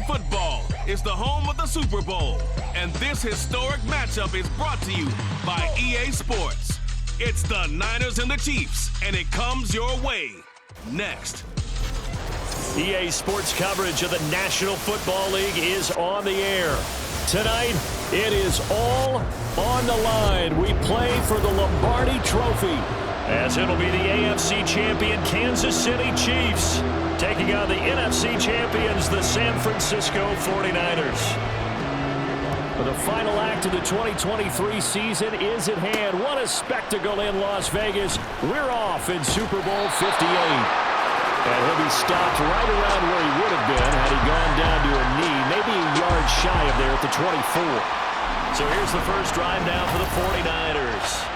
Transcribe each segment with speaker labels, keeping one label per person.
Speaker 1: American football is the home of the Super Bowl, and this historic matchup is brought to you by EA Sports. It's the Niners and the Chiefs, and it comes your way next.
Speaker 2: EA Sports coverage of the National Football League is on the air. Tonight, it is all on the line. We play for the Lombardi Trophy, as it'll be the AFC champion Kansas City Chiefs taking on the NFC champions, the San Francisco 49ers. The final act of the 2023 season is at hand. What a spectacle in Las Vegas. We're off in Super Bowl 58. And he'll be stopped right around where he would have been had he gone down to a knee, maybe a yard shy of there at the 24. So here's the first drive now for the 49ers.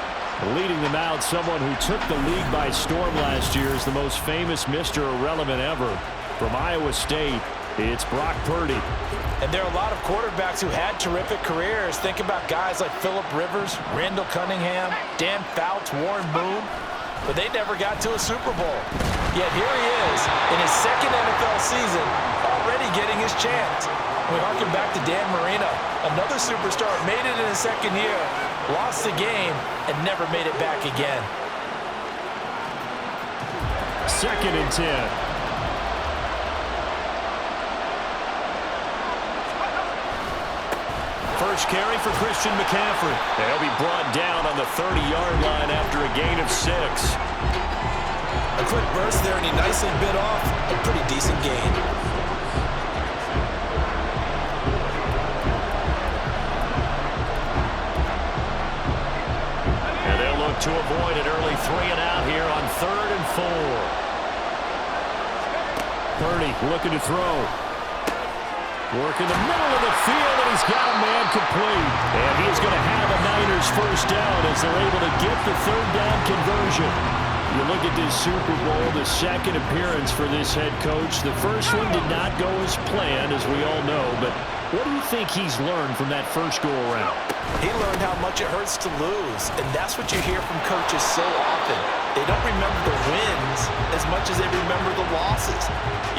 Speaker 2: Leading them out, someone who took the league by storm last year is the most famous Mr. Irrelevant ever. From Iowa State, it's Brock Purdy.
Speaker 3: And there are a lot of quarterbacks who had terrific careers. Think about guys like Phillip Rivers, Randall Cunningham, Dan Fouts, Warren Moon. But they never got to a Super Bowl. Yet here he is in his second NFL season, already getting his chance. We harken back to Dan Marino, another superstar, made it in his second year, lost the game, and never made it back again.
Speaker 2: 2nd and 10. First carry for Christian McCaffrey. And he'll be brought down on the 30-yard line after a gain of 6.
Speaker 3: A quick burst there, and he nicely bit off a pretty decent gain.
Speaker 2: To avoid an early 3-and-out here on 3rd and 4. Purdy looking to throw. Work in the middle of the field, and he's got a man complete. And he is going to have a Niners first down as they're able to get the 3rd down conversion. You look at this Super Bowl, the second appearance for this head coach. The first one did not go as planned, as we all know, but what do you think he's learned from that first go-around?
Speaker 3: He learned how much it hurts to lose, and that's what you hear from coaches so often. They don't remember the wins as much as they remember the losses.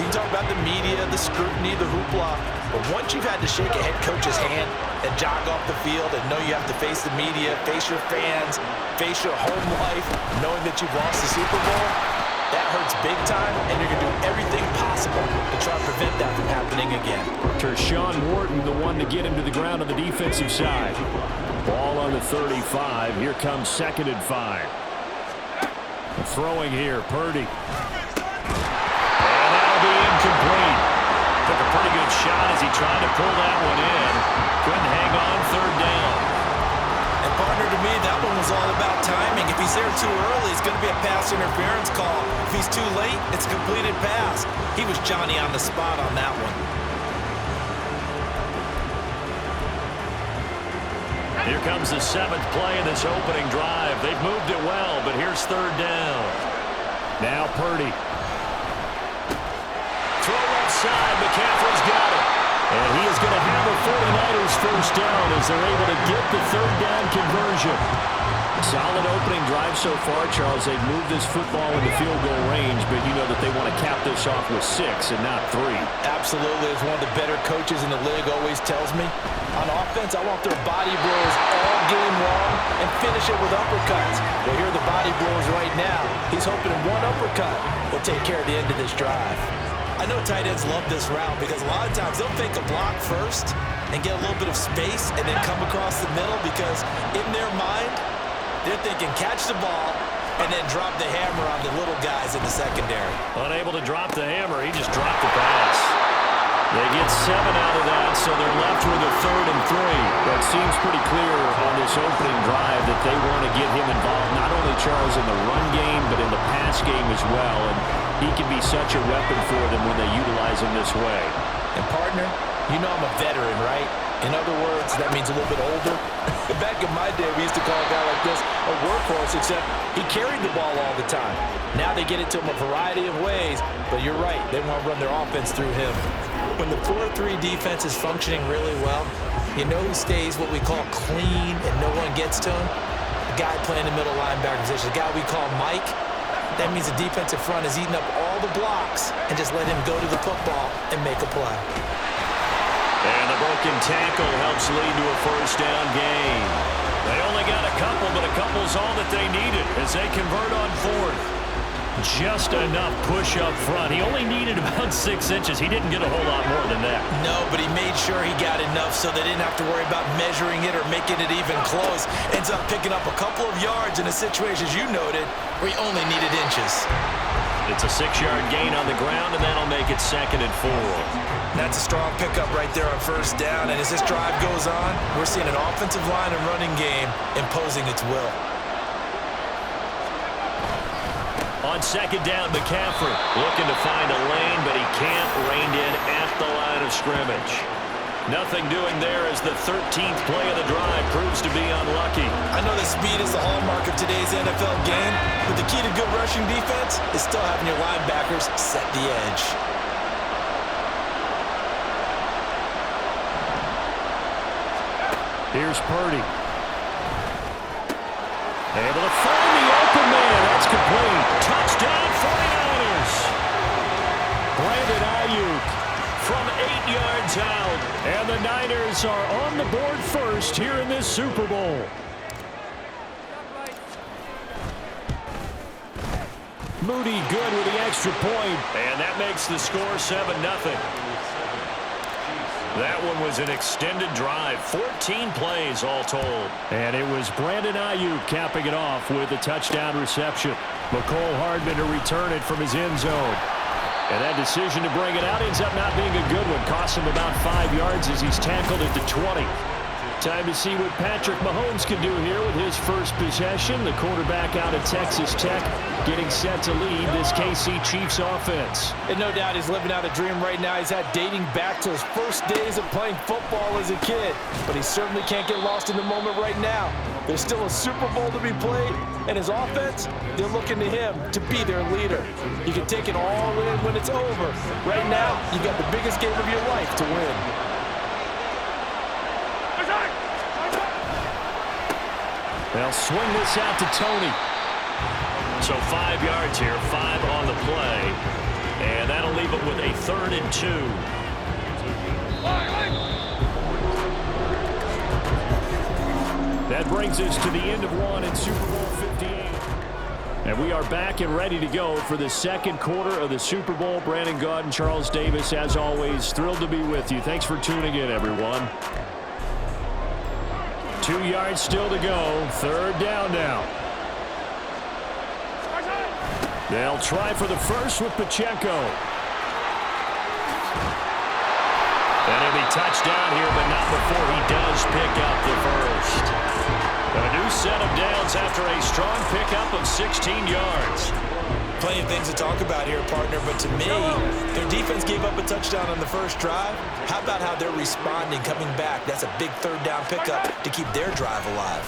Speaker 3: You can talk about the media, the scrutiny, the hoopla, but once you've had to shake a head coach's hand and jog off the field and know you have to face the media, face your fans, face your home life, knowing that you've lost the Super Bowl, that hurts big time, and you're going to do everything possible to try to prevent that from happening again.
Speaker 2: Tershawn Wharton, the one to get him to the ground on the defensive side. Ball on the 35. Here comes 2nd and 5. Throwing here, Purdy. And that'll be incomplete. Took a pretty good shot as he tried to pull that one in. Couldn't hang on, 3rd down.
Speaker 3: And partner, to me, that one was all about timing. If he's there too early, it's going to be a pass interference call. If he's too late, it's a completed pass. He was Johnny on the spot on that one.
Speaker 2: Here comes the 7th play of this opening drive. They've moved it well, but here's 3rd down. Now Purdy. Throw left side. McCaffrey's got it. And he is going to have a 49ers first down as they're able to get the 3rd down conversion. Solid opening drive so far, Charles. They've moved this football into field goal range, but you know that they want to cap this off with 6 and not 3.
Speaker 3: Absolutely. As one of the better coaches in the league always tells me, on offense, I want their body blows all game long and finish it with uppercuts. Well, here are the body blows right now. He's hoping one uppercut will take care of the end of this drive. I know tight ends love this route because a lot of times they'll fake a block first and get a little bit of space and then come across the middle because in their mind, they're thinking catch the ball and then drop the hammer on the little guys in the secondary.
Speaker 2: Unable to drop the hammer, he just dropped the pass. They get 7 out of that, so they're left with a 3rd and 3. But it seems pretty clear on this opening drive that they want to get him involved, not only, Charles, in the run game, but in the pass game as well. And he can be such a weapon for them when they utilize him this way.
Speaker 3: And, partner, you know I'm a veteran, right? In other words, that means a little bit older. Back in my day, we used to call a guy like this a workhorse, except he carried the ball all the time. Now they get it to him a variety of ways, but you're right, they want to run their offense through him. When the 4-3 defense is functioning really well, you know who stays what we call clean and no one gets to him? The guy playing the middle linebacker position, the guy we call Mike. That means the defensive front is eating up all the blocks and just let him go to the football and make a play.
Speaker 2: And the broken tackle helps lead to a first down gain. They only got a couple, but a couple's all that they needed as they convert on fourth. Just enough push up front. He only needed about 6 inches. He didn't get a whole lot more than that.
Speaker 3: No, but he made sure he got enough so they didn't have to worry about measuring it or making it even close. Ends up picking up a couple of yards in a situation, as you noted, where he only needed inches.
Speaker 2: It's a 6-yard gain on the ground, and that'll make it 2nd and 4.
Speaker 3: That's a strong pickup right there on first down. And as this drive goes on, we're seeing an offensive line and running game imposing its will.
Speaker 2: On 2nd down, McCaffrey looking to find a lane, but he can't rein in at the line of scrimmage. Nothing doing there as the 13th play of the drive proves to be unlucky.
Speaker 3: I know that speed is the hallmark of today's NFL game, but the key to good rushing defense is still having your linebackers set the edge.
Speaker 2: Here's Purdy. Able to find the open man. That's complete. Touchdown 49ers. Brandon Ayuk from 8 yards out. And the Niners are on the board first here in this Super Bowl. Moody good with the extra point. And that makes the score 7-0. That one was an extended drive, 14 plays all told. And it was Brandon Ayuk capping it off with a touchdown reception. McCole Hardman to return it from his end zone. And that decision to bring it out ends up not being a good one. Costs him about 5 yards as he's tackled at the 20. Time to see what Patrick Mahomes can do here with his first possession. The quarterback out of Texas Tech getting set to lead this KC Chiefs offense.
Speaker 3: And no doubt he's living out a dream right now. He's had dating back to his first days of playing football as a kid. But he certainly can't get lost in the moment right now. There's still a Super Bowl to be played. And his offense, they're looking to him to be their leader. You can take it all in when it's over. Right now, you got the biggest game of your life to win.
Speaker 2: They'll swing this out to Tony. So 5 yards here, 5 on the play. And that'll leave it with a 3rd and 2. That brings us to the end of one in Super Bowl 58. And we are back and ready to go for the second quarter of the Super Bowl. Brandon Gaud and Charles Davis, as always, thrilled to be with you. Thanks for tuning in, everyone. 2 yards still to go. 3rd down now. They'll try for the first with Pacheco. And he'll be touchdown here, but not before he does pick up the first. A new set of downs after a strong pickup of 16 yards.
Speaker 3: Plenty of things to talk about here, partner, but to me, their defense gave up a touchdown on the first drive. How about how they're responding, coming back? That's a big 3rd down pickup to keep their drive alive.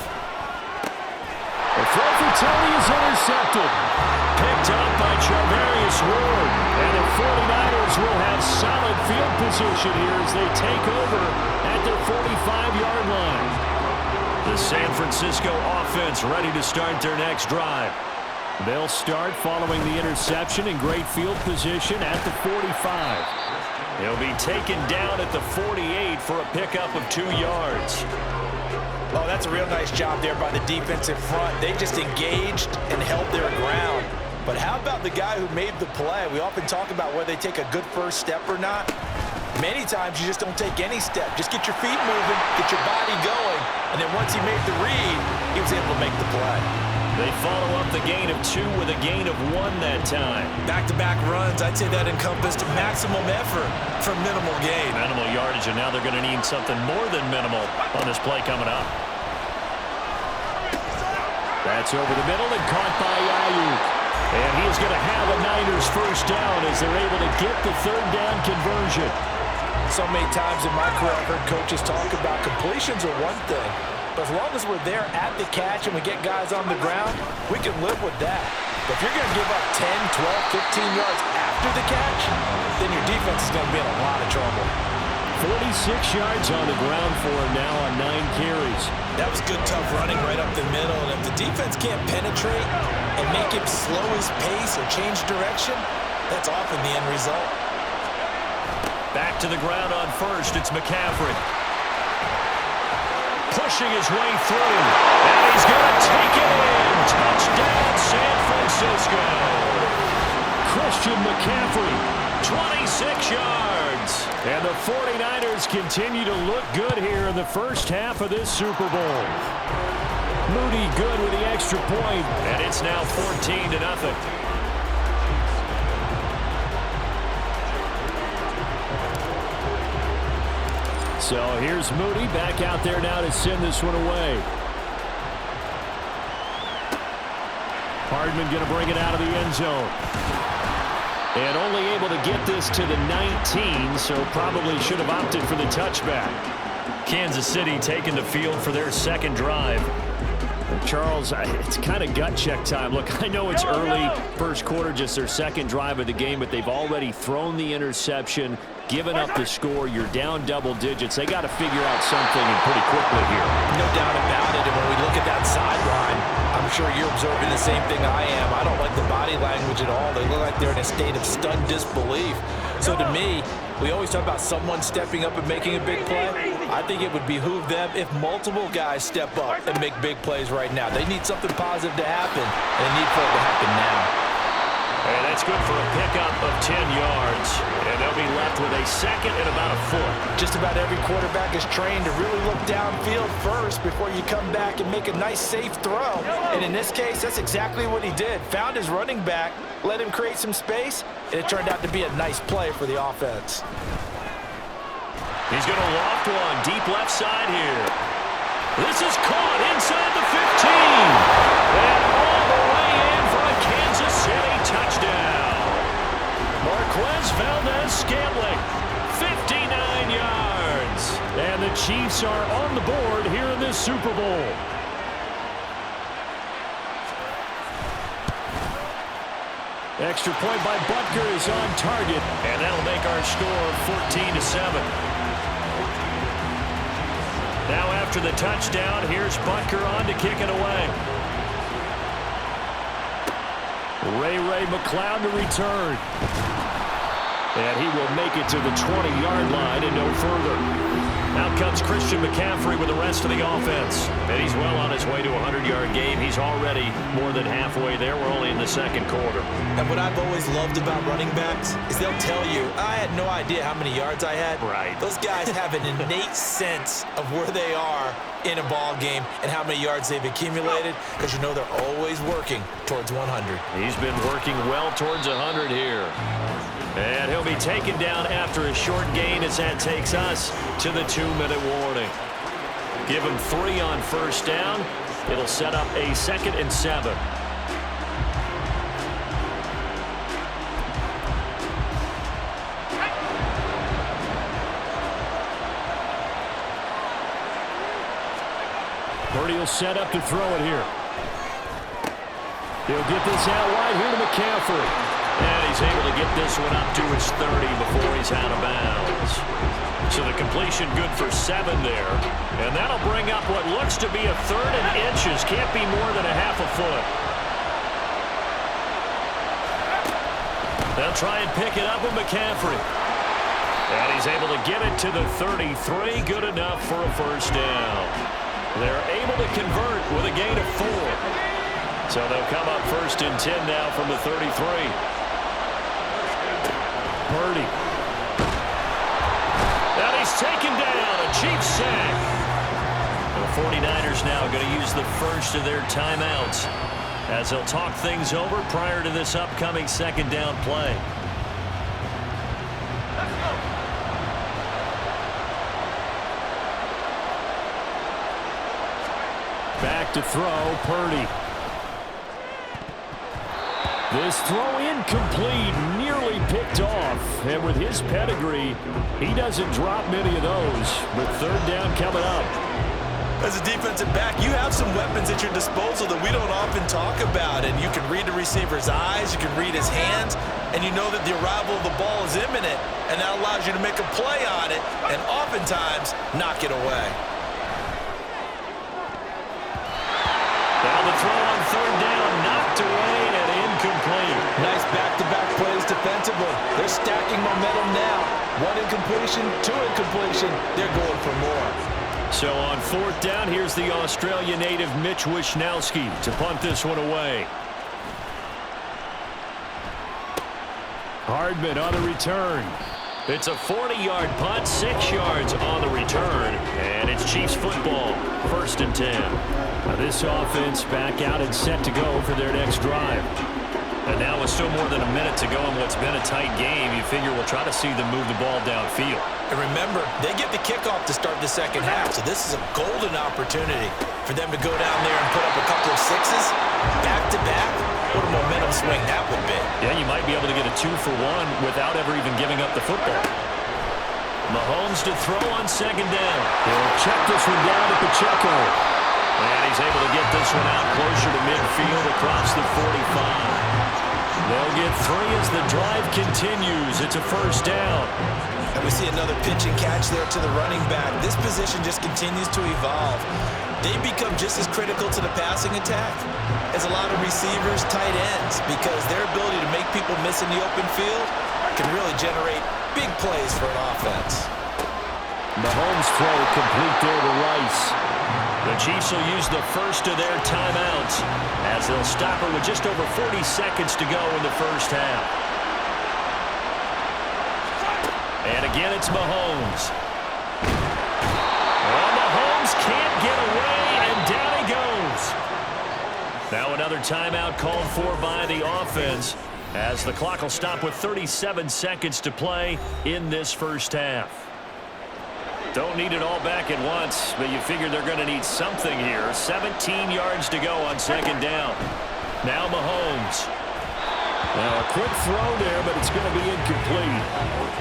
Speaker 2: The throw for Tony is intercepted. Picked up by Charvarius Ward. And the 49ers will have solid field position here as they take over at their 45-yard line. The San Francisco offense ready to start their next drive. They'll start following the interception in great field position at the 45. He'll be taken down at the 48 for a pickup of 2 yards.
Speaker 3: Oh, that's a real nice job there by the defensive front. They just engaged and held their ground. But how about the guy who made the play? We often talk about whether they take a good first step or not. Many times you just don't take any step. Just get your feet moving, get your body going, and then once he made the read, he was able to make the play.
Speaker 2: They follow up the gain of 2 with a gain of 1 that time.
Speaker 3: Back-to-back runs, I'd say that encompassed maximum effort for minimal gain.
Speaker 2: Minimal yardage, and now they're going to need something more than minimal on this play coming up. That's over the middle and caught by Ayuk. And he is going to have a Niners first down as they're able to get the 3rd down conversion.
Speaker 3: So many times in my career, I've heard coaches talk about completions are one thing. But as long as we're there at the catch and we get guys on the ground, we can live with that. But if you're going to give up 10, 12, 15 yards after the catch, then your defense is going to be in a lot of trouble.
Speaker 2: 46 yards on the ground for him now on 9 carries.
Speaker 3: That was good, tough running right up the middle. And if the defense can't penetrate and make him slow his pace or change direction, that's often the end result.
Speaker 2: Back to the ground on first. It's McCaffrey. Pushing his way through. And he's going to take it in. Touchdown, San Francisco. Christian McCaffrey, 26 yards. And the 49ers continue to look good here in the first half of this Super Bowl. Moody good with the extra point. And it's now 14-0. So here's Moody back out there now to send this one away. Hardman going to bring it out of the end zone. And only able to get this to the 19, so probably should have opted for the touchback. Kansas City taking the field for their second drive. Charles, it's kind of gut check time. Look, I know it's early, first quarter, just their second drive of the game, but they've already thrown the interception, given up the score. You're down double digits. They got to figure out something and pretty quickly here.
Speaker 3: No doubt about it. And when we look at that sideline, I'm sure you're observing the same thing I am. I don't like the body language at all. They look like they're in a state of stunned disbelief. So to me, we always talk about someone stepping up and making a big play. I think it would behoove them if multiple guys step up and make big plays right now. They need something positive to happen, and they need for it to happen now.
Speaker 2: And that's good for a pickup of 10 yards. And they'll be left with a second and about a foot.
Speaker 3: Just about every quarterback is trained to really look downfield first before you come back and make a nice, safe throw. And in this case, that's exactly what he did. Found his running back, let him create some space, and it turned out to be a nice play for the offense.
Speaker 2: He's going to loft one deep left side here. This is caught inside the 15. And all the way in for a Kansas City touchdown. Marquez Valdez-Scantling, 59 yards. And the Chiefs are on the board here in this Super Bowl. Extra point by Butker is on target. And that'll make our score 14-7. Now after the touchdown, here's Butker on to kick it away. Ray McCloud to return. And he will make it to the 20-yard line and no further. Out comes Christian McCaffrey with the rest of the offense. And he's well on his way to a 100-yard game. He's already more than halfway there. We're only in the second quarter.
Speaker 3: And what I've always loved about running backs is they'll tell you, I had no idea how many yards I had.
Speaker 2: Right.
Speaker 3: Those guys have an innate sense of where they are in a ball game and how many yards they've accumulated, because you know they're always working towards 100.
Speaker 2: He's been working well towards 100 here. And he'll be taken down after a short gain as that takes us to the 2-minute warning. Give him 3 on first down. It'll set up a 2nd and 7. Purdy will set up to throw it here. He'll get this out wide here to McCaffrey. And he's able to get this one up to his 30 before he's out of bounds. So the completion good for 7 there. And that'll bring up what looks to be a 3rd and inches. Can't be more than a half a foot. They'll try and pick it up with McCaffrey. And he's able to get it to the 33. Good enough for a first down. They're able to convert with a gain of 4. So they'll come up 1st and 10 now from the 33. Purdy. And he's taken down. A Chiefs sack. The 49ers now going to use the first of their timeouts as they'll talk things over prior to this upcoming 2nd down play. Back to throw, Purdy. This throw incomplete, nearly picked off. And with his pedigree, he doesn't drop many of those. But 3rd down coming up.
Speaker 3: As a defensive back, you have some weapons at your disposal that we don't often talk about. And you can read the receiver's eyes, you can read his hands, and you know that the arrival of the ball is imminent. And that allows you to make a play on it and oftentimes knock it away.
Speaker 2: Now the throw on 3rd down, knocked away and incomplete.
Speaker 3: Nice back-to-back plays defensively. They're stacking momentum now. One incompletion, two incompletion, they're going for more.
Speaker 2: So on fourth down, here's the Australia native Mitch Wishnowsky to punt this one away. Hardman on the return. It's a 40-yard punt, 6 yards on the return, and it's Chiefs football, 1st and 10. Now this offense back out and set to go for their next drive. And now with still more than a minute to go in what's been a tight game, you figure we'll try to see them move the ball downfield.
Speaker 3: And remember, they get the kickoff to start the second half, so this is a golden opportunity for them to go down there and put up a couple of sixes back-to-back. What a momentum swing that would be.
Speaker 2: Yeah, you might be able to get a 2-for-1 without ever even giving up the football. Mahomes to throw on second down. He'll check this one down to Pacheco. And he's able to get this one out closer to midfield across the 45. They'll get 3 as the drive continues. It's a 1st down.
Speaker 3: And we see another pitch and catch there to the running back. This position just continues to evolve. They become just as critical to the passing attack as a lot of receivers, tight ends, because their ability to make people miss in the open field can really generate big plays for an offense.
Speaker 2: Mahomes throw complete there to Rice. The Chiefs will use the first of their timeouts as they'll stop it with just over 40 seconds to go in the first half. And again, it's Mahomes. Well, Mahomes can't get away, and down he goes. Now another timeout called for by the offense as the clock will stop with 37 seconds to play in this first half. Don't need it all back at once, but you figure they're going to need something here. 17 yards to go on second down. Now Mahomes. Now a quick throw there, but it's going to be incomplete.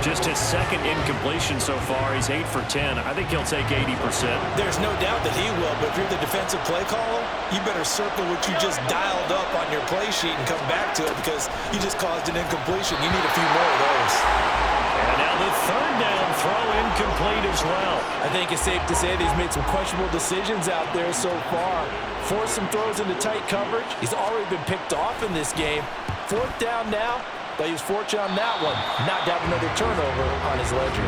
Speaker 2: Just his second incompletion so far. He's 8 for 10. I think he'll take 80%.
Speaker 3: There's no doubt that he will, but if you're the defensive play caller, you better circle what you just dialed up on your play sheet and come back to it because you just caused an incompletion. You need a few more of those.
Speaker 2: And now the 3rd down throw incomplete as well.
Speaker 3: I think it's safe to say that he's made some questionable decisions out there so far. Forced some throws into tight coverage. He's already been picked off in this game. 4th down now, but he was fortunate on that one. Not to have another turnover on his ledger.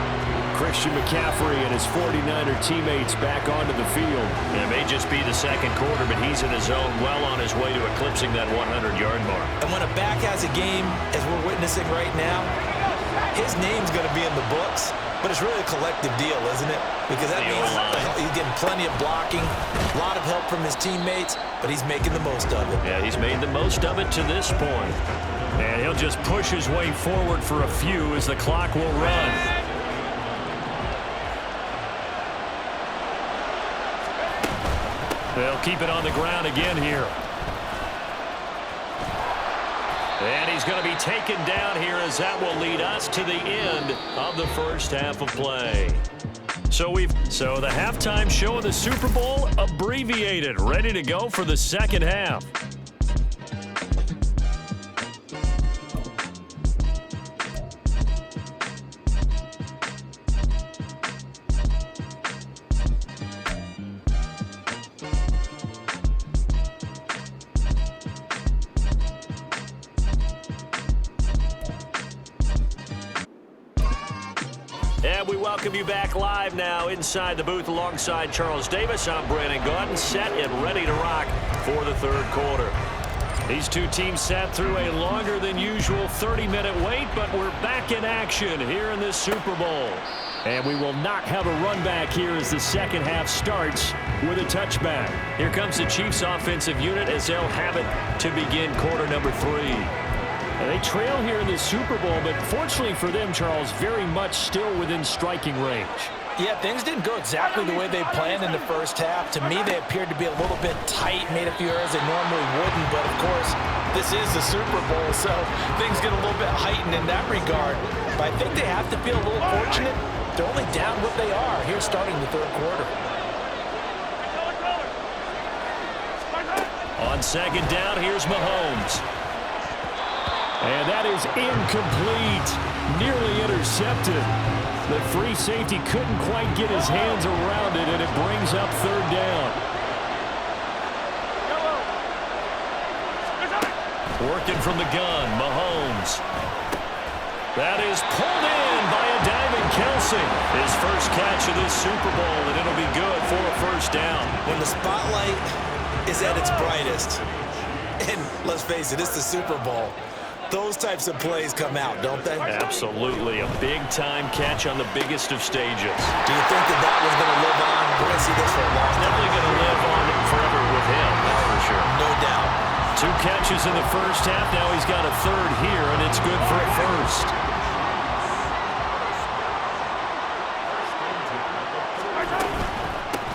Speaker 2: Christian McCaffrey and his 49er teammates back onto the field. And it may just be the second quarter, but he's in his zone well on his way to eclipsing that 100-yard mark.
Speaker 3: And when a back has a game, as we're witnessing right now, his name's going to be in the books, but it's really a collective deal, isn't it? Because that means he's getting plenty of blocking, a lot of help from his teammates, but he's making the most of it.
Speaker 2: Yeah, he's made the most of it to this point. And he'll just push his way forward for a few as the clock will run. They'll keep it on the ground again here. And he's going to be taken down here as that will lead us to the end of the first half of play. So the halftime show of the Super Bowl abbreviated, ready to go for the second half. And we welcome you back live now inside the booth alongside Charles Davis. I'm Brandon Gaudin, set and ready to rock for the 3rd quarter. These two teams sat through a longer than usual 30-minute wait, but we're back in action here in this Super Bowl. And we will not have a run back here as the second half starts with a touchback. Here comes the Chiefs offensive unit as they'll have it to begin quarter number 3. They trail here in the Super Bowl, but fortunately for them, Charles, very much still within striking range.
Speaker 3: Yeah, things didn't go exactly the way they planned in the first half. To me, they appeared to be a little bit tight, made a few errors they normally wouldn't. But, of course, this is the Super Bowl, so things get a little bit heightened in that regard. But I think they have to feel a little fortunate. They're only down what they are here starting the 3rd quarter.
Speaker 2: On second down, here's Mahomes. And that is incomplete, nearly intercepted. The free safety couldn't quite get his hands around it, and it brings up 3rd down. Working from the gun, Mahomes. That is pulled in by a diving racing. His first catch of this Super Bowl, and it'll be good for a first down.
Speaker 3: When the spotlight is at its brightest, and let's face it, it's the Super Bowl, those types of plays come out, don't they?
Speaker 2: Absolutely. A big-time catch on the biggest of stages.
Speaker 3: Do you think that was going to live on? We're going to see this for a long time.
Speaker 2: Definitely going to live on forever with him, that's for sure.
Speaker 3: No doubt.
Speaker 2: 2 catches in the first half. Now he's got a third here, and it's good for a first.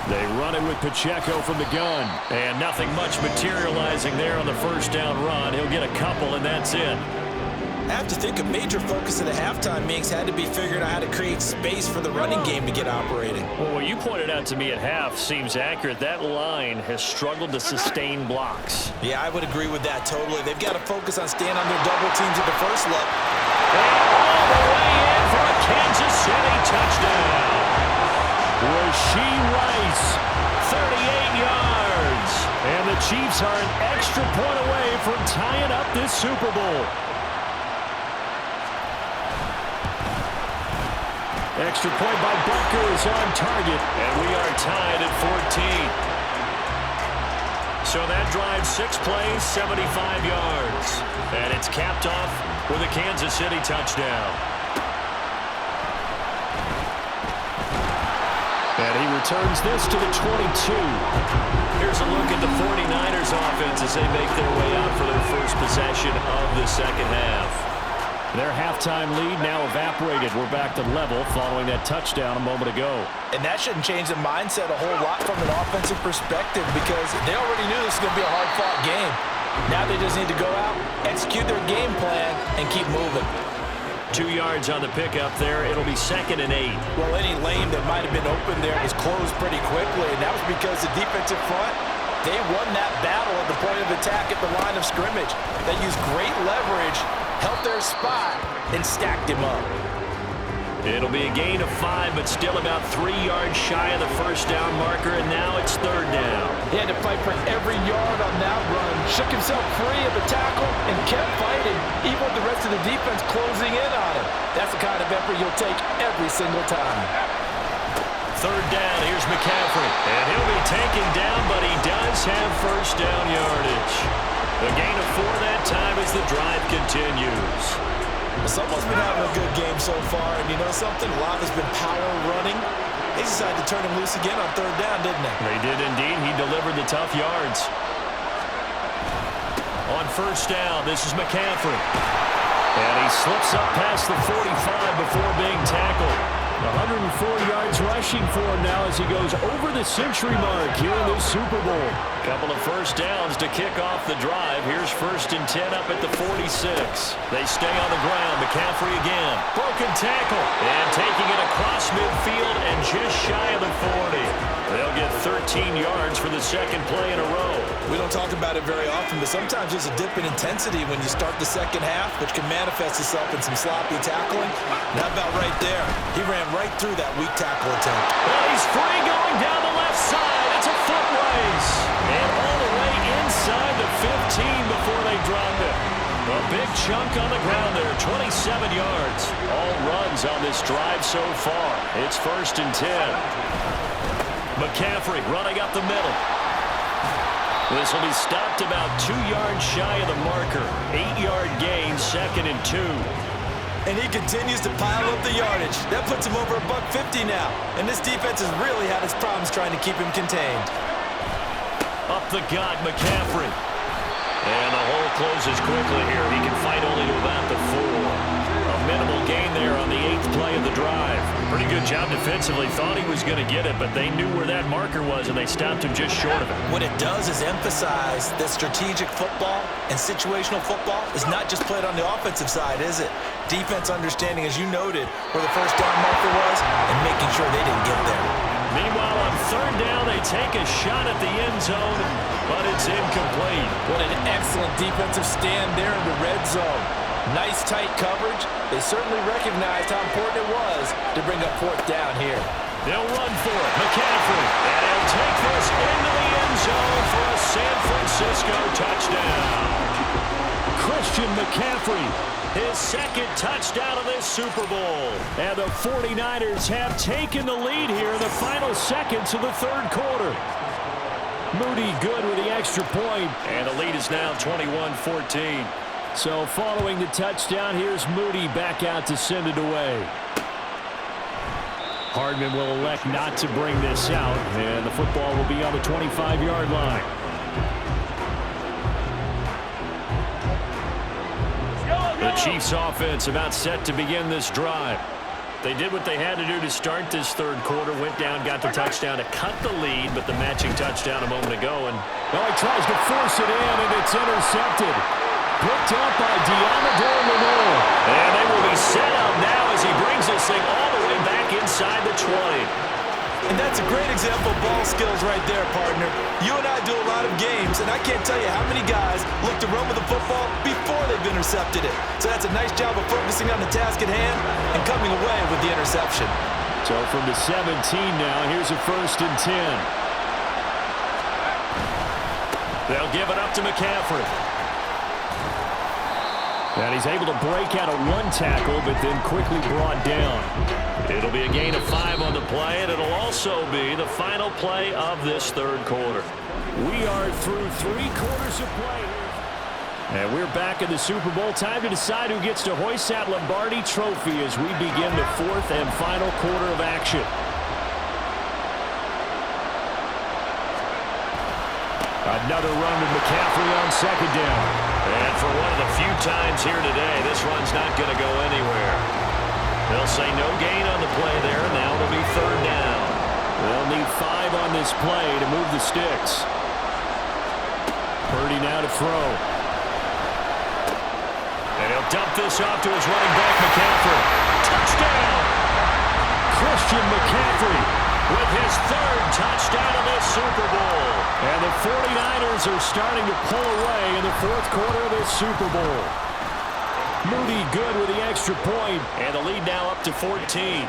Speaker 2: They run it with Pacheco from the gun. And nothing much materializing there on the first down run. He'll get a couple, and that's it.
Speaker 3: I have to think a major focus of the halftime meetings had to be figuring out how to create space for the running game to get operating.
Speaker 2: Well, what you pointed out to me at half seems accurate. That line has struggled to sustain blocks.
Speaker 3: Yeah, I would agree with that totally. They've got to focus on staying on their double teams at the first look.
Speaker 2: And all the way in for a Kansas City touchdown. Rasheed Rice, 38 yards. And the Chiefs are an extra point away from tying up this Super Bowl. Extra point by Butker is on target, and we are tied at 14. So that drives 6 plays, 75 yards. And it's capped off with a Kansas City touchdown. And he returns this to the 22. Here's a look at the 49ers offense as they make their way out for their first possession of the second half. Their halftime lead now evaporated. We're back to level following that touchdown a moment ago.
Speaker 3: And that shouldn't change the mindset a whole lot from an offensive perspective because they already knew this was going to be a hard-fought game. Now they just need to go out, execute their game plan, and keep moving.
Speaker 2: 2 yards on the pickup there. It'll be 2nd and 8.
Speaker 3: Well, any lane that might have been open there was closed pretty quickly, and that was because the defensive front, they won that battle at the point of attack at the line of scrimmage. They used great leverage, held their spot, and stacked him up.
Speaker 2: It'll be a gain of 5, but still about 3 yards shy of the first down marker, and now it's 3rd down.
Speaker 3: He had to fight for every yard on that run, shook himself free of the tackle, and kept fighting, even with the rest of the defense closing in on him. That's the kind of effort you'll take every single time.
Speaker 2: 3rd down, here's McCaffrey. And he'll be taken down, but he does have first down yardage. The gain of 4 that time as the drive continues.
Speaker 3: Someone's been having a good game so far, and you know something? A lot has been power running. They decided to turn him loose again on 3rd down, didn't they?
Speaker 2: They did indeed. He delivered the tough yards. On first down, this is McCaffrey. And he slips up past the 45 before being tackled. 104 yards rushing for him now as he goes over the century mark here in this Super Bowl. Couple of first downs to kick off the drive. Here's 1st and 10 up at the 46. They stay on the ground. McCaffrey again. Broken tackle. And taking it across midfield and just shy of the 40. They'll get 13 yards for the 2nd play in a row.
Speaker 3: We don't talk about it very often, but sometimes there's a dip in intensity when you start the second half, which can manifest itself in some sloppy tackling. Not about right there. He ran right through that weak tackle attempt.
Speaker 2: Well, he's free going down the left side. It's a foot race. And all the way inside the 15 before they drop it. A big chunk on the ground there, 27 yards. All runs on this drive so far. It's 1st and 10. McCaffrey running up the middle. This will be stopped about 2 yards shy of the marker. 8-yard gain, 2nd and 2.
Speaker 3: And he continues to pile up the yardage. That puts him over $150 now. And this defense has really had its problems trying to keep him contained.
Speaker 2: Up the gut, McCaffrey. And the hole closes quickly here. He can fight only to about the 4. A minimal gain there on the 8th play of the drive. Pretty good job defensively. Thought he was going to get it, but they knew where that marker was, and they stopped him just short of it.
Speaker 3: What it does is emphasize that strategic football and situational football is not just played on the offensive side, is it? Defense understanding, as you noted, where the first down marker was and making sure they didn't get there.
Speaker 2: Meanwhile, on 3rd down, they take a shot at the end zone, but it's incomplete.
Speaker 3: What an excellent defensive stand there in the red zone. Nice tight coverage. They certainly recognized how important it was to bring up 4th down here.
Speaker 2: They'll run for it. McCaffrey. And he'll take this into the end zone for a San Francisco touchdown. Chris Christian McCaffrey. His second touchdown of this Super Bowl. And the 49ers have taken the lead here in the final seconds of the third quarter. Moody good with the extra point. And the lead is now 21-14. So following the touchdown, here's Moody back out to send it away. Hardman will elect not to bring this out. And the football will be on the 25-yard line. The Chiefs offense about set to begin this drive. They did what they had to do to start this third quarter. Went down, got the touchdown to cut the lead, but the matching touchdown a moment ago. And
Speaker 4: well, he tries to force it in, and it's intercepted. Picked up by Diamador Lenore.
Speaker 2: And they will be set up now as he brings this thing all the way back inside the 20.
Speaker 3: And that's a great example of ball skills right there, partner. You and I do a lot of games, and I can't tell you how many guys look to run with the football before they've intercepted it. So that's a nice job of focusing on the task at hand and coming away with the interception.
Speaker 2: So from the 17 now, here's a 1st and 10. They'll give it up to McCaffrey. And he's able to break out of one tackle, but then quickly brought down. It'll be a gain of 5 on the play, and it'll also be the final play of this third quarter.
Speaker 4: We are through 3 quarters of play.
Speaker 2: And we're back in the Super Bowl. Time to decide who gets to hoist that Lombardi trophy as we begin the 4th and final quarter of action. Another run with McCaffrey on 2nd down. And for one of the few times here today, this run's not going to go anywhere. They'll say no gain on the play there. Now it'll be 3rd down.
Speaker 4: They'll need 5 on this play to move the sticks.
Speaker 2: Purdy now to throw. And he'll dump this off to his running back, McCaffrey. Touchdown! Christian McCaffrey with his 3rd touchdown of this Super Bowl.
Speaker 4: And the 49ers are starting to pull away in the 4th quarter of this Super Bowl.
Speaker 2: Moody good with the extra point. And the lead now up to 14.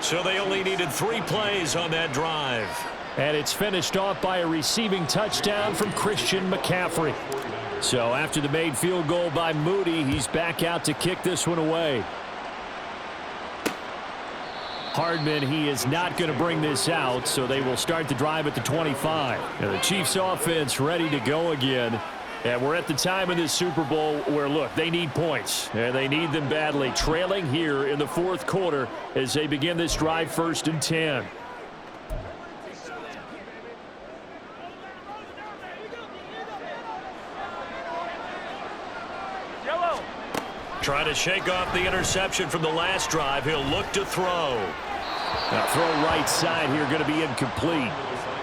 Speaker 2: So they only needed 3 plays on that drive.
Speaker 4: And it's finished off by a receiving touchdown from Christian McCaffrey.
Speaker 2: So after the made field goal by Moody, he's back out to kick this one away.
Speaker 4: Hardman, he is not going to bring this out, so they will start the drive at the 25.
Speaker 2: And the Chiefs offense ready to go again. And we're at the time in this Super Bowl where, look, they need points. And they need them badly. Trailing here in the 4th quarter as they begin this drive 1st and 10. Trying to shake off the interception from the last drive. He'll look to throw.
Speaker 4: Now throw right side here, going to be incomplete.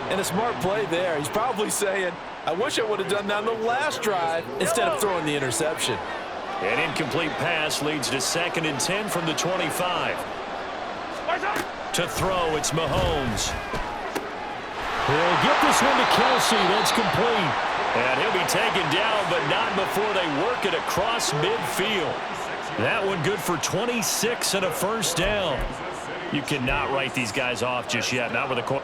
Speaker 3: And a smart play there. He's probably saying, I wish I would have done that on the last drive instead of throwing the interception.
Speaker 2: An incomplete pass leads to 2nd and 10 from the 25. To throw, it's Mahomes.
Speaker 4: He'll get this one to Kelsey. That's complete.
Speaker 2: And he'll be taken down, but not before they work it across midfield. That one good for 26 and a 1st down. You cannot write these guys off just yet. Not with a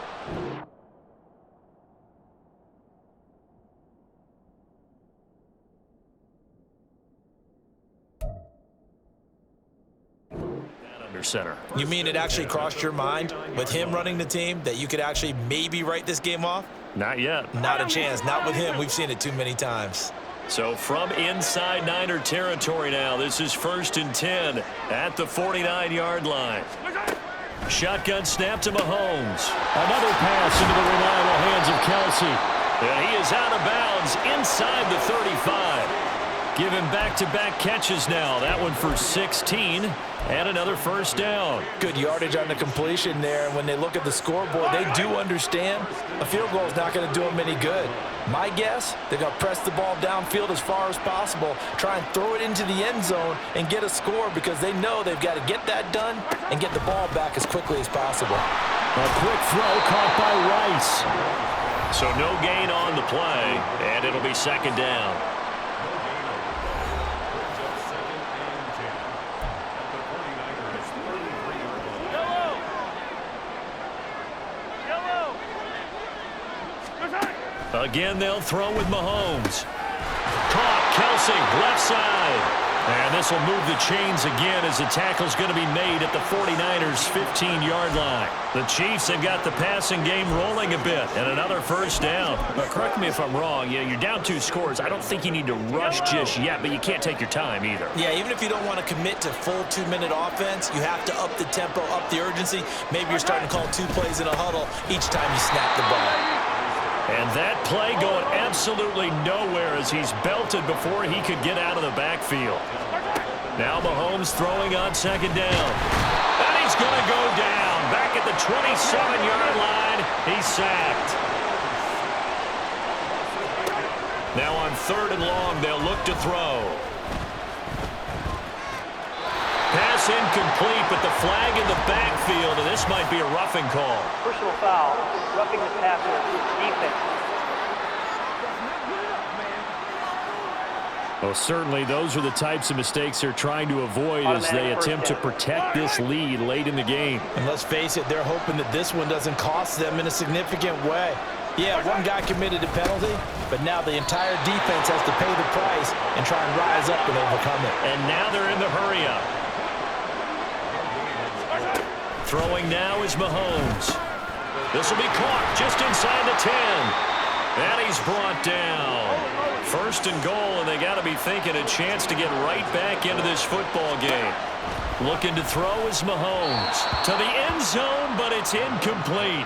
Speaker 2: under center.
Speaker 3: You mean it actually crossed your mind with him running the team that you could actually maybe write this game off?
Speaker 2: Not yet.
Speaker 3: Not a chance. Not with him. We've seen it too many times.
Speaker 2: So from inside Niner territory now, this is 1st and 10 at the 49-yard line. Shotgun snap to Mahomes.
Speaker 4: Another pass into the reliable hands of Kelsey.
Speaker 2: And he is out of bounds inside the 35. Given back-to-back catches now. That one for 16 and another 1st down.
Speaker 3: Good yardage on the completion there. And when they look at the scoreboard, they do understand a field goal is not going to do them any good. My guess, they're going to press the ball downfield as far as possible, try and throw it into the end zone and get a score because they know they've got to get that done and get the ball back as quickly as possible.
Speaker 4: A quick throw caught by Rice.
Speaker 2: So no gain on the play, and it'll be 2nd down. Again, they'll throw with Mahomes. Caught, Kelsey, left side. And this will move the chains again as the tackle's going to be made at the 49ers' 15-yard line. The Chiefs have got the passing game rolling a bit, and another first down.
Speaker 4: But correct me if I'm wrong. Yeah, you're down 2 scores. I don't think you need to rush just yet, but you can't take your time either.
Speaker 3: Yeah, even if you don't want to commit to full 2-minute offense, you have to up the tempo, up the urgency. Maybe you're starting to call 2 plays in a huddle each time you snap the ball.
Speaker 2: And that play going absolutely nowhere as he's belted before he could get out of the backfield. Now Mahomes throwing on second down. And he's going to go down. Back at the 27-yard line, he's sacked. Now on 3rd and long, they'll look to throw. Pass incomplete, but the flag in the backfield, and this might be a roughing call.
Speaker 5: Personal foul, roughing the passer, defense.
Speaker 4: Well, certainly those are the types of mistakes they're trying to avoid as they attempt to protect this lead late in the game.
Speaker 3: And let's face it, they're hoping that this one doesn't cost them in a significant way. Yeah, one guy committed a penalty, but now the entire defense has to pay the price and try and rise up and overcome it.
Speaker 2: And now they're in the hurry-up. Throwing now is Mahomes. This will be caught just inside the 10. And he's brought down. 1st and goal, and they got to be thinking a chance to get right back into this football game. Looking to throw is Mahomes. To the end zone, but it's incomplete.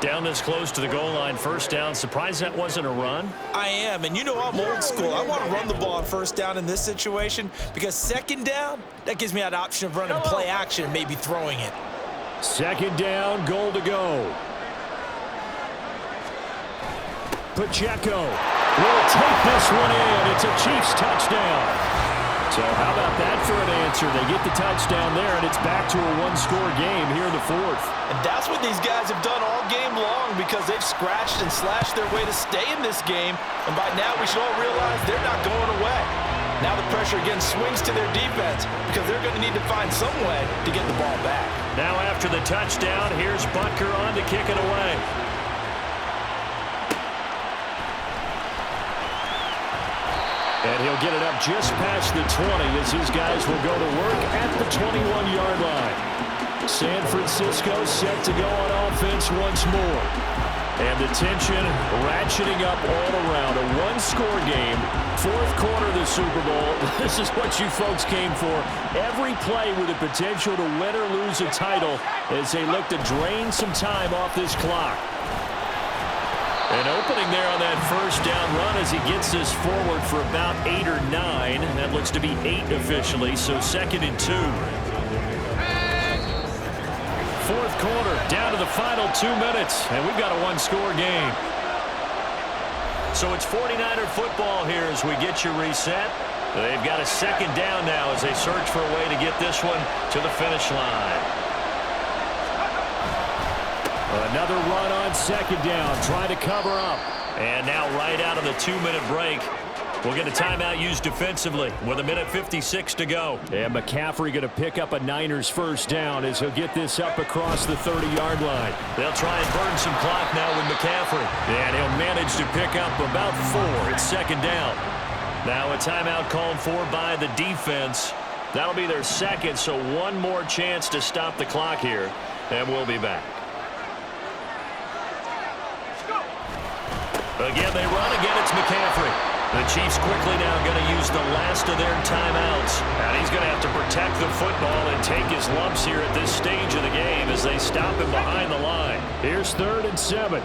Speaker 2: Down this close to the goal line, 1st down. Surprised that wasn't a run?
Speaker 3: I am, and you know I'm old school. I want to run the ball on 1st down in this situation because 2nd down, that gives me that option of running play action and maybe throwing it.
Speaker 4: 2nd down, goal to go. Pacheco will take this one in. It's a Chiefs touchdown. So how about that for an answer? They get the touchdown there, and it's back to a 1-score game here in the 4th.
Speaker 3: And that's what these guys have done all game long because they've scratched and slashed their way to stay in this game. And by now we should all realize they're not going away. Now the pressure again swings to their defense because they're going to need to find some way to get the ball back.
Speaker 2: Now after the touchdown, here's Butker on to kick it away.
Speaker 4: And he'll get it up just past the 20 as these guys will go to work at the 21-yard line. San Francisco set to go on offense once more. And the tension ratcheting up all around. A 1-score game, 4th quarter of the Super Bowl. This is what you folks came for. Every play with the potential to win or lose a title as they look to drain some time off this clock. An opening there on that 1st down run as he gets this forward for about 8 or 9. That looks to be 8 officially, so 2nd and 2. 4th quarter, down to the final 2 minutes, and we've got a 1-score game. So it's 49er football here as we get you reset. They've got a 2nd down now as they search for a way to get this one to the finish line. Another run on 2nd down, trying to cover up. And now right out of the 2-minute break, we'll get a timeout used defensively with 1:56 to go. And McCaffrey going to pick up a Niners 1st down as he'll get this up across the 30-yard line.
Speaker 2: They'll try and burn some clock now with McCaffrey. And he'll manage to pick up about 4. It's 2nd down. Now a timeout called for by the defense. That'll be their 2nd, so one more chance to stop the clock here. And we'll be back. Again, they run. Again, it's McCaffrey. The Chiefs quickly now going to use the last of their timeouts. And he's going to have to protect the football and take his lumps here at this stage of the game as they stop him behind the line.
Speaker 4: Here's 3rd and 7.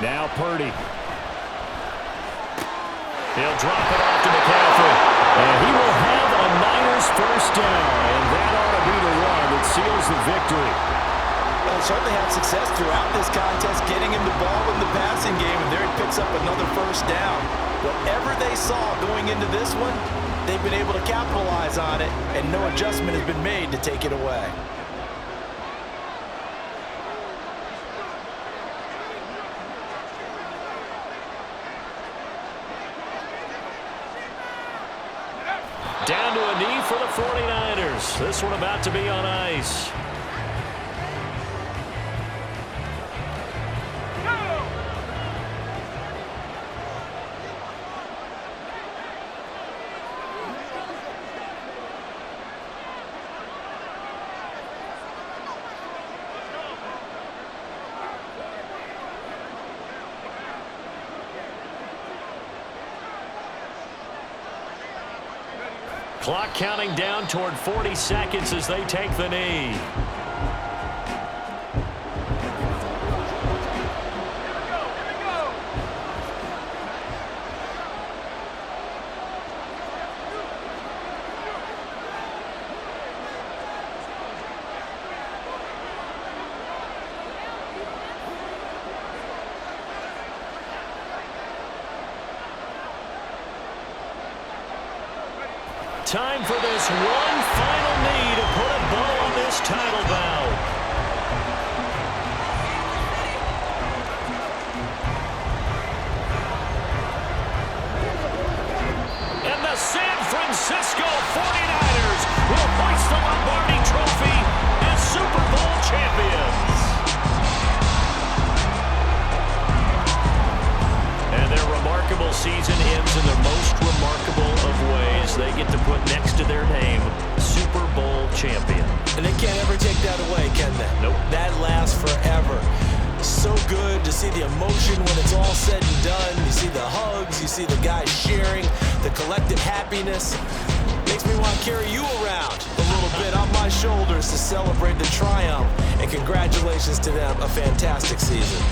Speaker 4: Now Purdy.
Speaker 2: He'll drop it off to McCaffrey.
Speaker 4: And he will have a Niners 1st down. And that ought to be the one that seals the victory.
Speaker 3: Well, he certainly had success throughout this contest, getting him the ball in the passing game, and there he picks up another 1st down. Whatever they saw going into this one, they've been able to capitalize on it, and no adjustment has been made to take it away.
Speaker 2: Down to a knee for the 49ers. This one about to be on ice. Clock counting down toward 40 seconds as they take the knee. Time for this one final knee to put a bow on this title bout. And the San Francisco 49ers will hoist the Lombardi Trophy as Super Bowl champions. And their remarkable season ends in their most remarkable of ways. They get to put next to their name, Super Bowl champion.
Speaker 3: And they can't ever take that away, can they?
Speaker 2: Nope.
Speaker 3: That lasts forever. So good to see the emotion when it's all said and done. You see the hugs, you see the guys sharing, the collective happiness. Makes me want to carry you around a little bit on my shoulders to celebrate the triumph. And congratulations to them, a fantastic season.